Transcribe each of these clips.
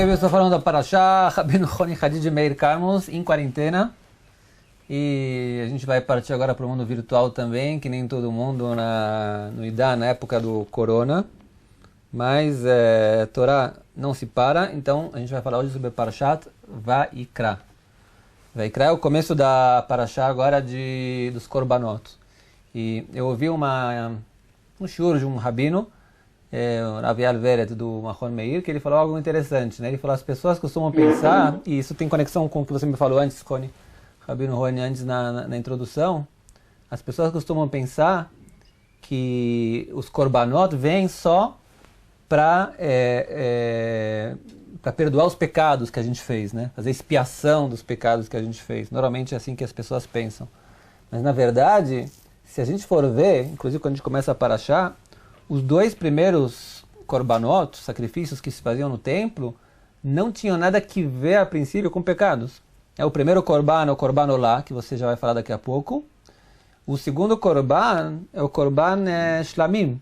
Eu estou falando da Parashá, Rabbeinu Roni Hadid Meir Carmos, em quarentena. E a gente vai partir agora para o mundo virtual também, que nem todo mundo no IDA, na época do Corona. Mas Torá não se para, então a gente vai falar hoje sobre Parashat Vaikra. Vaikra é o começo da Parashá agora dos Korbanot. E eu ouvi um shiur de um rabino, o Rav Alveret do Mahon Meir, que ele falou algo interessante, né? Ele falou: as pessoas costumam pensar, e isso tem conexão com o que você me falou antes, Rony, Rabino Rony, antes na introdução, as pessoas costumam pensar que os Korbanot vêm só para perdoar os pecados que a gente fez, né? Fazer expiação dos pecados que a gente fez. Normalmente é assim que as pessoas pensam. Mas na verdade, se a gente for ver, inclusive quando a gente começa a Parashá, os dois primeiros korbanot, sacrifícios que se faziam no templo, não tinham nada que ver a princípio com pecados. O primeiro korban é o korban olá, que você já vai falar daqui a pouco. O segundo korban é o korban shlamim,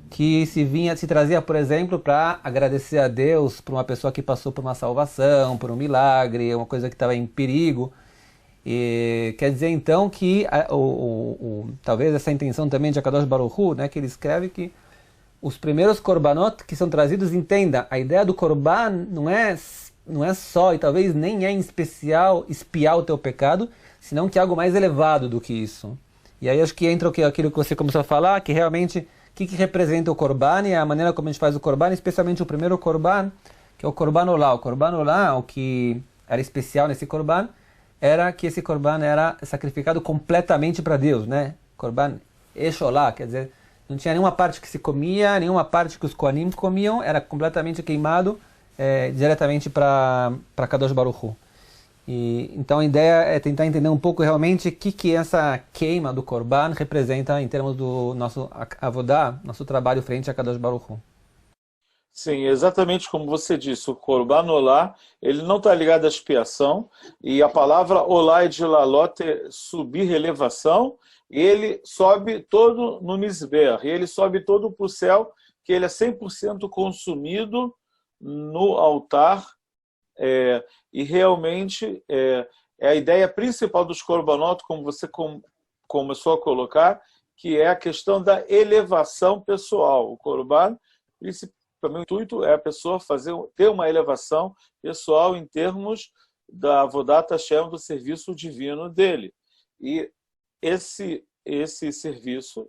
que se trazia, por exemplo, para agradecer a Deus por uma pessoa que passou por uma salvação, por um milagre, uma coisa que estava em perigo. E quer dizer então que talvez essa intenção também de Akadosh Baruch Hu, né, que ele escreve que os primeiros korbanot que são trazidos, entenda, a ideia do korban não é só, e talvez nem é em especial, espiar o teu pecado, senão que é algo mais elevado do que isso. E aí acho que entra aquilo que você começou a falar, que realmente o que representa o korban e a maneira como a gente faz o korban, especialmente o primeiro korban, que é o korban olá. O korban olá, o que era especial nesse korban, era que esse korban era sacrificado completamente para Deus, né? Korban esholá, quer dizer, não tinha nenhuma parte que se comia, nenhuma parte que os koanim comiam, era completamente queimado diretamente para Kadosh Baruch Hu. Então a ideia é tentar entender um pouco realmente o que essa queima do korban representa em termos do nosso avodá, nosso trabalho frente a Kadosh Baruch Hu. Sim, exatamente como você disse, o Korban Olá, ele não está ligado à expiação, e a palavra Olá é de Lalot, subir, elevação, e ele sobe todo no Mizbeach, e ele sobe todo para o céu, que ele é 100% consumido no altar, e realmente é a ideia principal dos Korbanot, como você começou a colocar, que é a questão da elevação pessoal. O Korban, o intuito é a pessoa ter uma elevação pessoal em termos da Avodat Hashem, do serviço divino dele. E esse serviço,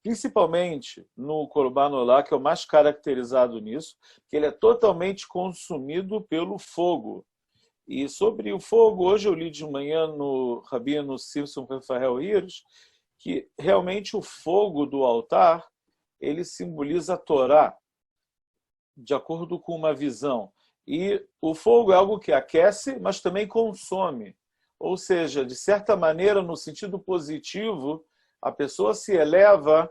principalmente no Korban Olá, que é o mais caracterizado nisso, que ele é totalmente consumido pelo fogo. E sobre o fogo, hoje eu li de manhã no Rabino Simson Rafael Hirsch, que realmente o fogo do altar, ele simboliza a Torá, de acordo com uma visão. E o fogo é algo que aquece, mas também consome. Ou seja, de certa maneira, no sentido positivo, a pessoa se eleva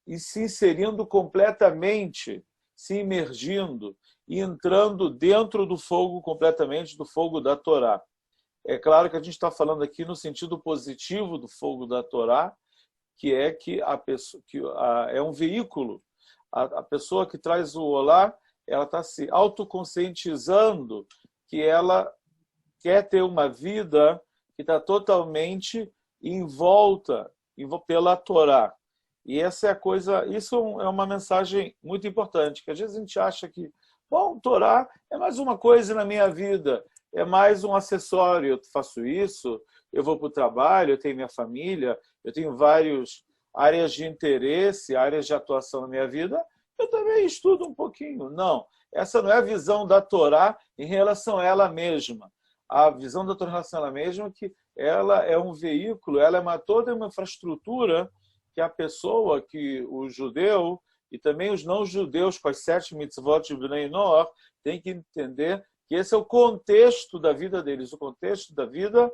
e se inserindo completamente, se imergindo e entrando dentro do fogo completamente, do fogo da Torá. É claro que a gente está falando aqui no sentido positivo do fogo da Torá, que é que a pessoa é um veículo. A pessoa que traz o olá, ela está se autoconscientizando que ela quer ter uma vida que está totalmente envolta pela Torá. E essa é a coisa, isso é uma mensagem muito importante, que às vezes a gente acha que, bom, Torá é mais uma coisa na minha vida, é mais um acessório, eu faço isso, eu vou para o trabalho, eu tenho minha família, eu tenho várias áreas de interesse, áreas de atuação na minha vida, eu também estudo um pouquinho. Não, essa não é a visão da Torá em relação a ela mesma. A visão da Torá em relação a ela mesma é que ela é um veículo, ela é toda uma infraestrutura que a pessoa, que o judeu e também os não-judeus com as 7 mitzvot de Bnei Noach tem que entender que esse é o contexto da vida deles. O contexto da vida,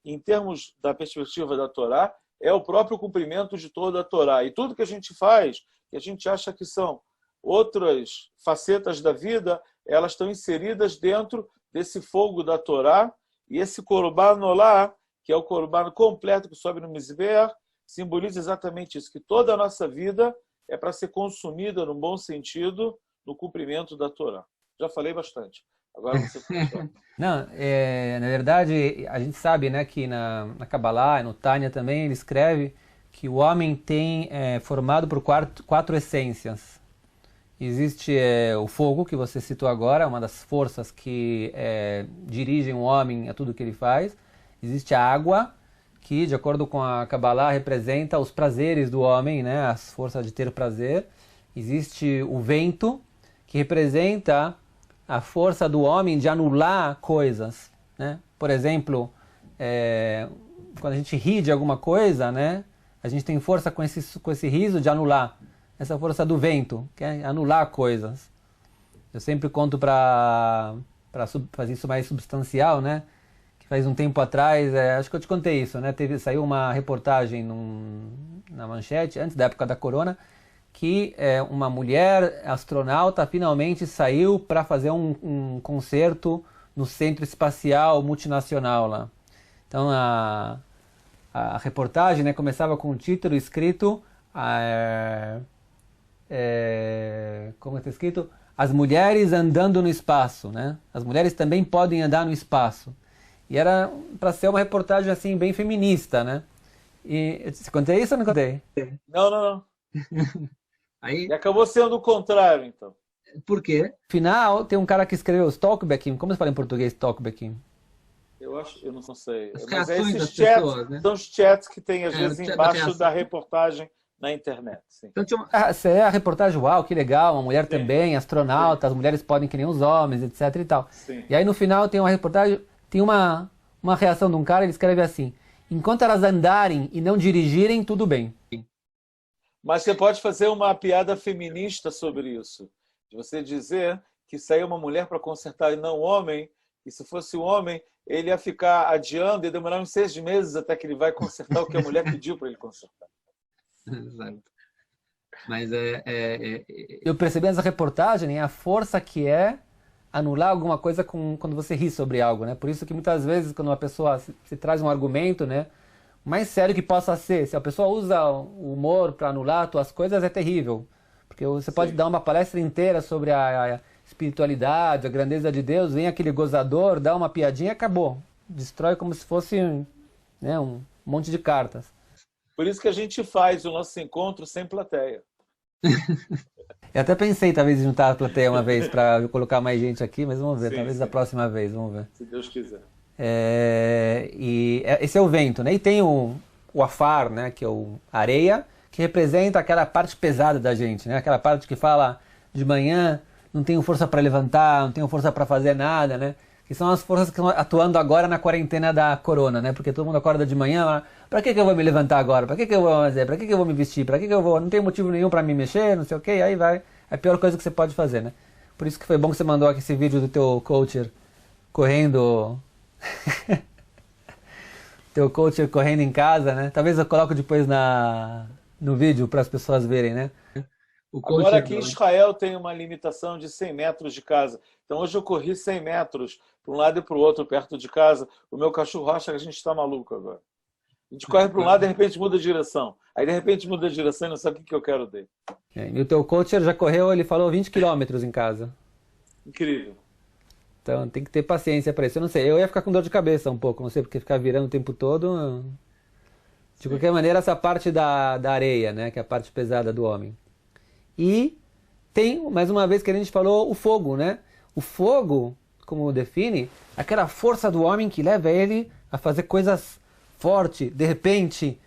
em termos da perspectiva da Torá, é o próprio cumprimento de toda a Torá. E tudo que a gente faz, que a gente acha que são outras facetas da vida, elas estão inseridas dentro desse fogo da Torá, e esse Korban Olá, que é o Korban completo que sobe no Mizbeach, simboliza exatamente isso, que toda a nossa vida é para ser consumida, no bom sentido, no cumprimento da Torá. Já falei bastante. Agora você funciona. Não, na verdade, a gente sabe, né, que na Kabbalah, no Tânia também, ele escreve que o homem formado por quatro essências. Existe o fogo, que você citou agora, uma das forças que dirigem o homem a tudo que ele faz. Existe a água, que, de acordo com a Kabbalah, representa os prazeres do homem, né, as forças de ter prazer. Existe o vento, que representa a força do homem de anular coisas, né? Por exemplo, quando a gente ri de alguma coisa, né, a gente tem força com esse riso de anular. Essa força do vento, que é anular coisas. Eu sempre conto para fazer isso mais substancial, né? Que faz um tempo atrás, acho que eu te contei isso, né? Saiu uma reportagem na Manchete, antes da época da Corona, que uma mulher astronauta finalmente saiu para fazer um concerto no Centro Espacial Multinacional lá. Então a reportagem, né, começava com um título escrito... como está escrito, as mulheres andando no espaço, né? As mulheres também podem andar no espaço. E era para ser uma reportagem assim bem feminista, né? E você contei isso ou não contei? Não, não, não. Aí, E acabou sendo o contrário, então. por quê? No final, tem um cara que escreveu Stolkbekin. Como se fala em português Stolkbekin? Eu não sei. As Mas reações das esses chats, pessoas, né? são os chats que tem às É, vezes o chat da embaixo reação. da reportagem na internet. Sim. Então tinha uma... Essa é a reportagem, uau, que legal, uma mulher Sim. também, astronauta, as mulheres podem que nem os homens, etc e tal. Sim. E aí no final tem uma reportagem, tem uma reação de um cara, ele escreve assim: enquanto elas andarem e não dirigirem, tudo bem. Mas você pode fazer uma piada feminista sobre isso. De você dizer que saiu uma mulher para consertar e não um homem, e se fosse um homem, ele ia ficar adiando e demorar uns 6 meses até que ele vai consertar o que a mulher pediu para ele consertar. Exato. Mas Eu percebi nessa reportagem a força que é anular alguma coisa quando você ri sobre algo, né? Por isso que muitas vezes quando uma pessoa se traz um argumento, né, o mais sério que possa ser, se a pessoa usa o humor para anular suas coisas, é terrível. Porque você pode Sim. dar uma palestra inteira sobre a espiritualidade, a grandeza de Deus, vem aquele gozador, dá uma piadinha e acabou. Destrói como se fosse, né, um monte de cartas. Por isso que a gente faz o nosso encontro sem plateia. Eu até pensei talvez em juntar a plateia uma vez para colocar mais gente aqui, mas vamos ver, Sim, talvez sim. da próxima vez, vamos ver. Se Deus quiser. Esse é o vento, né? E tem o afar, né? Que é a areia, que representa aquela parte pesada da gente, né? Aquela parte que fala de manhã, não tenho força para levantar, não tenho força para fazer nada, né? Que são as forças que estão atuando agora na quarentena da corona, né? Porque todo mundo acorda de manhã, para que eu vou me levantar agora? Para que eu vou fazer? Para que eu vou me vestir? Para que eu vou? Não tem motivo nenhum para me mexer, não sei o quê, aí vai. É a pior coisa que você pode fazer, né? Por isso que foi bom que você mandou aqui esse vídeo do teu coacher correndo... teu coacher correndo em casa, né? Talvez eu coloco depois no vídeo para as pessoas verem, né? o coach Agora aqui em Israel tem uma limitação de 100 metros de casa. Então hoje eu corri 100 metros para um lado e para o outro perto de casa. O meu cachorro acha que a gente está maluco agora. A gente corre para um lado e de repente muda de direção. Aí de repente muda de direção e não sabe o que eu quero dele. E o teu coacher já correu, ele falou 20 quilômetros em casa. Incrível. Então tem que ter paciência para isso. Eu não sei, eu ia ficar com dor de cabeça um pouco, não sei, porque ficar virando o tempo todo. De qualquer maneira, essa parte da areia, né? Que é a parte pesada do homem. E tem, mais uma vez que a gente falou, o fogo, né? O fogo, como define, aquela força do homem que leva ele a fazer coisas fortes, de repente,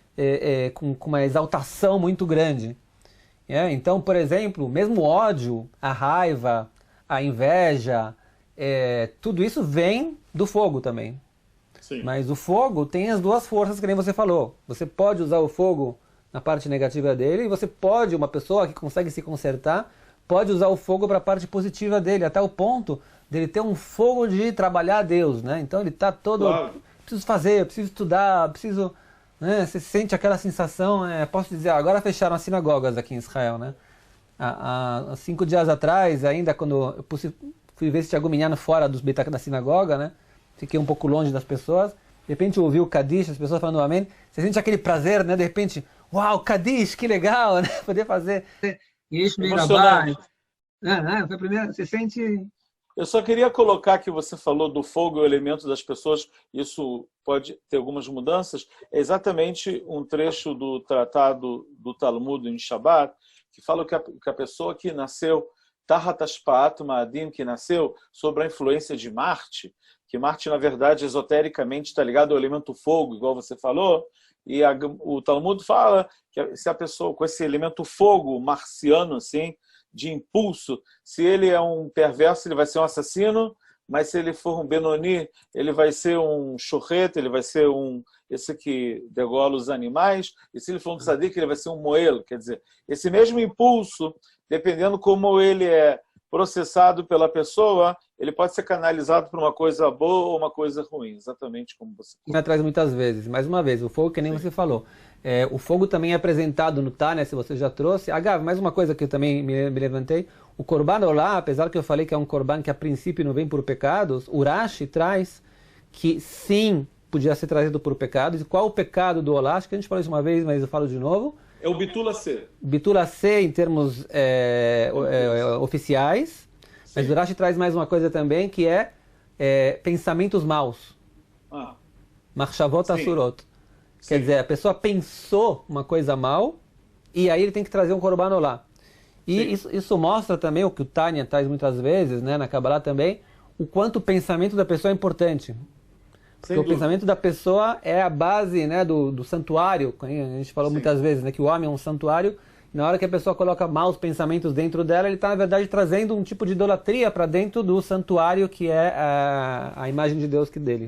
com uma exaltação muito grande. Então, por exemplo, mesmo o ódio, a raiva, a inveja, tudo isso vem do fogo também. Sim. Mas o fogo tem as duas forças que nem você falou. Você pode usar o fogo na parte negativa dele, e você pode, uma pessoa que consegue se consertar, pode usar o fogo para a parte positiva dele, até o ponto dele ter um fogo de trabalhar a Deus, né? Então ele está todo, Claro. preciso fazer, preciso estudar, preciso, né? Você sente aquela sensação, posso dizer, agora fecharam as sinagogas aqui em Israel, né? Há 5 dias atrás, ainda quando eu fui ver se tinha algum menino fora da sinagoga, né? Fiquei um pouco longe das pessoas, de repente eu ouvi o Kadish, as pessoas falando amém, você sente aquele prazer, né? De repente, uau, Kadish, que legal, né? Poder fazer. Isso me Emocionante. foi a primeira. Você sente Eu só queria colocar que você falou do fogo e o elemento das pessoas, isso pode ter algumas mudanças. É exatamente um trecho do tratado do Talmud em Shabbat, que fala que a pessoa que nasceu, Tahat Ashpaat Ma'adim, que nasceu sob a influência de Marte, que Marte, na verdade, esotericamente está ligado ao elemento fogo, igual você falou, e o Talmud fala que se a pessoa com esse elemento fogo marciano, assim, de impulso, se ele é um perverso, ele vai ser um assassino, mas se ele for um Benoni, ele vai ser um chorrete, ele vai ser esse que degola os animais, e se ele for um tzadik, ele vai ser um moelo. Quer dizer, esse mesmo impulso, dependendo como ele é processado pela pessoa, ele pode ser canalizado para uma coisa boa ou uma coisa ruim, exatamente como você Me atrás muitas vezes. Mais uma vez, o fogo, que nem você falou. O fogo também é apresentado no Tânia, se você já trouxe. Agav, mais uma coisa que eu também me levantei. O Korban Olá, apesar que eu falei que é um Korban que a princípio não vem por pecados, o Rashi traz que sim, podia ser trazido por pecados. E qual o pecado do Olá? Acho que a gente falou isso uma vez, mas eu falo de novo. É o Bitula C. Bitula C em termos oficiais. Mas o Rashi traz mais uma coisa também, que é pensamentos maus. Machshavot Asurot. Quer dizer, a pessoa pensou uma coisa mal, e aí ele tem que trazer um Korban Olá. E isso mostra também, o que o Tânia traz muitas vezes, né, na Kabbalah também, o quanto o pensamento da pessoa é importante. Porque o pensamento da pessoa é a base, né, do santuário. A gente falou muitas vezes, né, que o homem é um santuário. Na hora que a pessoa coloca maus pensamentos dentro dela, ele está, na verdade, trazendo um tipo de idolatria para dentro do santuário que é a imagem de Deus dele.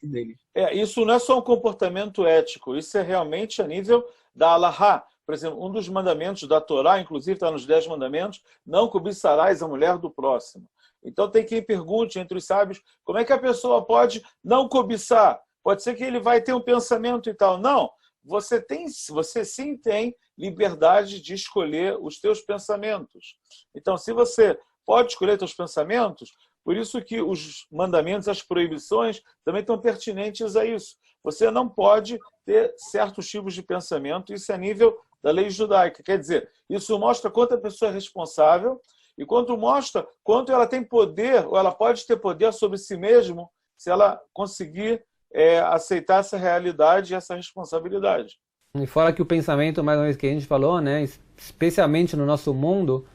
Isso não é só um comportamento ético, isso é realmente a nível da Alahá. Por exemplo, um dos mandamentos da Torá, inclusive está nos 10 mandamentos, não cobiçarás a mulher do próximo. Então tem quem pergunte entre os sábios, como é que a pessoa pode não cobiçar? Pode ser que ele vai ter um pensamento e tal. Não, você sim tem liberdade de escolher os teus pensamentos. Então, se você pode escolher teus pensamentos, por isso que os mandamentos, as proibições, também estão pertinentes a isso. Você não pode ter certos tipos de pensamento, isso é a nível da lei judaica. Quer dizer, isso mostra quanto a pessoa é responsável e mostra quanto ela tem poder, ou ela pode ter poder sobre si mesma, se ela conseguir aceitar essa realidade e essa responsabilidade. E fora que o pensamento, mais uma vez que a gente falou, né, especialmente no nosso mundo,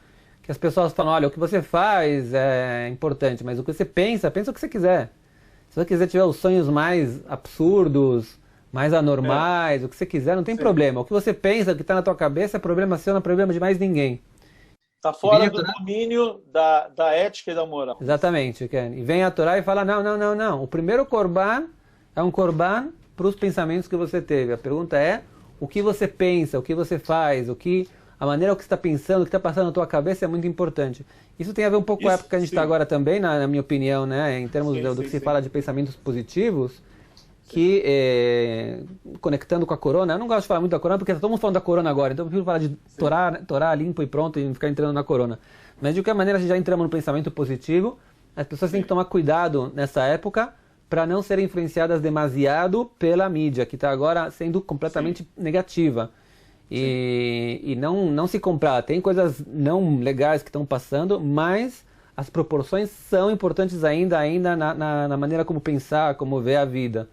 que as pessoas falam, olha, o que você faz é importante, mas o que você pensa o que você quiser. Se você quiser tiver os sonhos mais absurdos, mais anormais, o que você quiser, não tem problema. O que você pensa, o que está na tua cabeça, é problema seu, não é problema de mais ninguém. Está fora do domínio da ética e da moral. Exatamente, Ken. E vem a Torá e fala, não. O primeiro Korban é um Korban para os pensamentos que você teve. A pergunta é, o que você pensa, o que você faz, a maneira que você está pensando, o que está passando na tua cabeça é muito importante. Isso tem a ver um pouco com a época que a gente está agora também, na minha opinião, né? Em termos do que se fala de pensamentos positivos, que conectando com a corona, eu não gosto de falar muito da corona, porque todo mundo falando da corona agora, então eu prefiro falar de Torá limpo e pronto e não ficar entrando na corona. Mas de qualquer maneira, se já entramos no pensamento positivo, as pessoas têm que tomar cuidado nessa época para não serem influenciadas demasiado pela mídia, que está agora sendo completamente negativa. E não se comprar. Tem coisas não legais que estão passando, mas as proporções são importantes ainda na maneira como pensar, como ver a vida.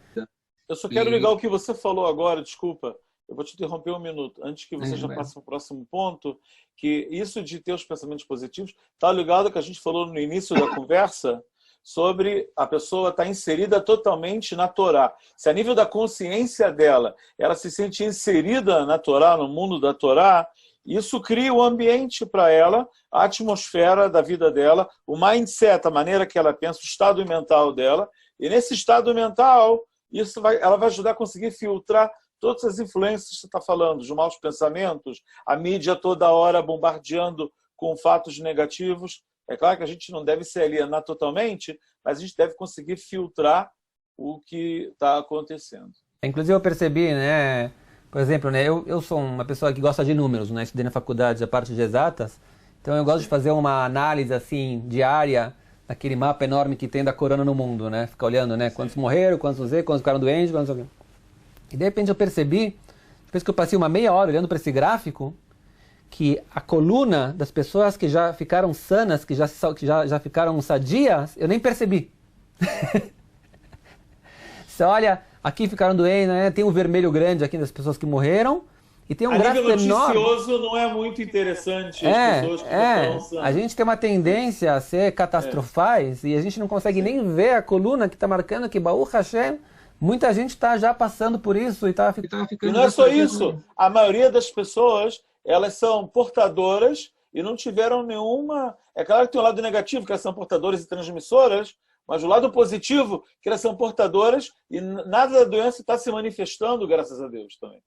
Eu só quero ligar o que você falou agora, desculpa, eu vou te interromper um minuto, antes que você já passe para o próximo ponto, que isso de ter os pensamentos positivos está ligado ao que a gente falou no início da conversa, sobre a pessoa estar inserida totalmente na Torá. Se a nível da consciência dela, ela se sente inserida na Torá, no mundo da Torá, isso cria o ambiente para ela, a atmosfera da vida dela, o mindset, a maneira que ela pensa, o estado mental dela. E nesse estado mental, ela vai ajudar a conseguir filtrar todas as influências que você está falando, os maus pensamentos, a mídia toda hora bombardeando com fatos negativos. É claro que a gente não deve se alienar totalmente, mas a gente deve conseguir filtrar o que está acontecendo. Inclusive eu percebi, né, por exemplo, né, eu sou uma pessoa que gosta de números, né, estudei na faculdade a parte de exatas, então eu gosto de fazer uma análise assim diária daquele mapa enorme que tem da corona no mundo, né, ficar olhando, né, quantos morreram, quantos ficaram doentes, quantos... E de repente eu percebi, depois que eu passei uma meia hora olhando para esse gráfico, que a coluna das pessoas que já ficaram sanas, que já ficaram sadias, eu nem percebi. Você olha, aqui ficaram doentes, né? Tem um vermelho grande aqui das pessoas que morreram, e tem um A gráfico nível enorme. noticioso não é muito interessante as pessoas que estão sanas. A gente tem uma tendência a ser catastrofais e a gente não consegue nem ver a coluna que está marcando que Baruch Hashem, muita gente está já passando por isso e está ficando. E não é só isso. A maioria das pessoas, elas são portadoras e não tiveram nenhuma... É claro que tem um lado negativo, que elas são portadoras e transmissoras, mas o lado positivo, que elas são portadoras e nada da doença está se manifestando, graças a Deus também.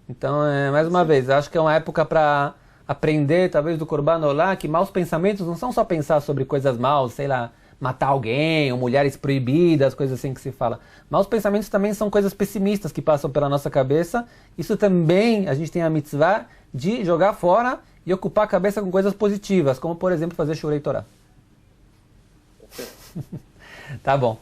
Então, mais uma vez, acho que é uma época para aprender, talvez, do Korban Olá, que maus pensamentos não são só pensar sobre coisas maus, sei lá, matar alguém, ou mulheres proibidas, coisas assim que se fala. Maus pensamentos também são coisas pessimistas que passam pela nossa cabeça. Isso também, a gente tem a mitzvah de jogar fora e ocupar a cabeça com coisas positivas, como, por exemplo, fazer Shurei Torah. Tá bom.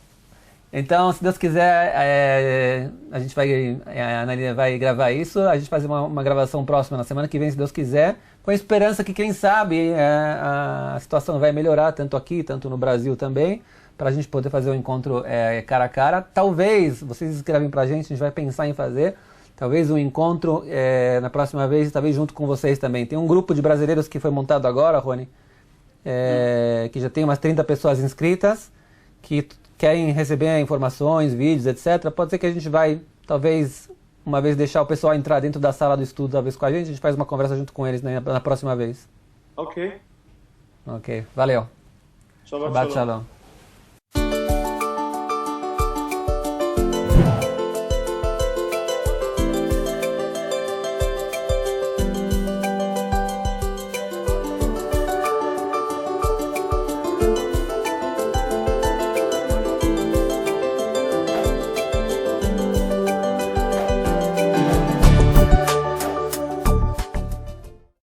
Então, se Deus quiser, a gente vai, a Ana vai gravar isso, a gente faz uma gravação próxima na semana que vem, se Deus quiser, com a esperança que, quem sabe, a situação vai melhorar, tanto aqui, tanto no Brasil também, para a gente poder fazer um encontro cara a cara. Talvez, vocês escrevem para a gente vai pensar em fazer, talvez um encontro na próxima vez, talvez junto com vocês também. Tem um grupo de brasileiros que foi montado agora, Rony, que já tem umas 30 pessoas inscritas, que querem receber informações, vídeos, etc. Pode ser que a gente vai, talvez, uma vez deixar o pessoal entrar dentro da sala do estudo, talvez com a gente faz uma conversa junto com eles, né, na próxima vez. Ok. Ok, valeu. Shabbat Shabbat shalom. shalom.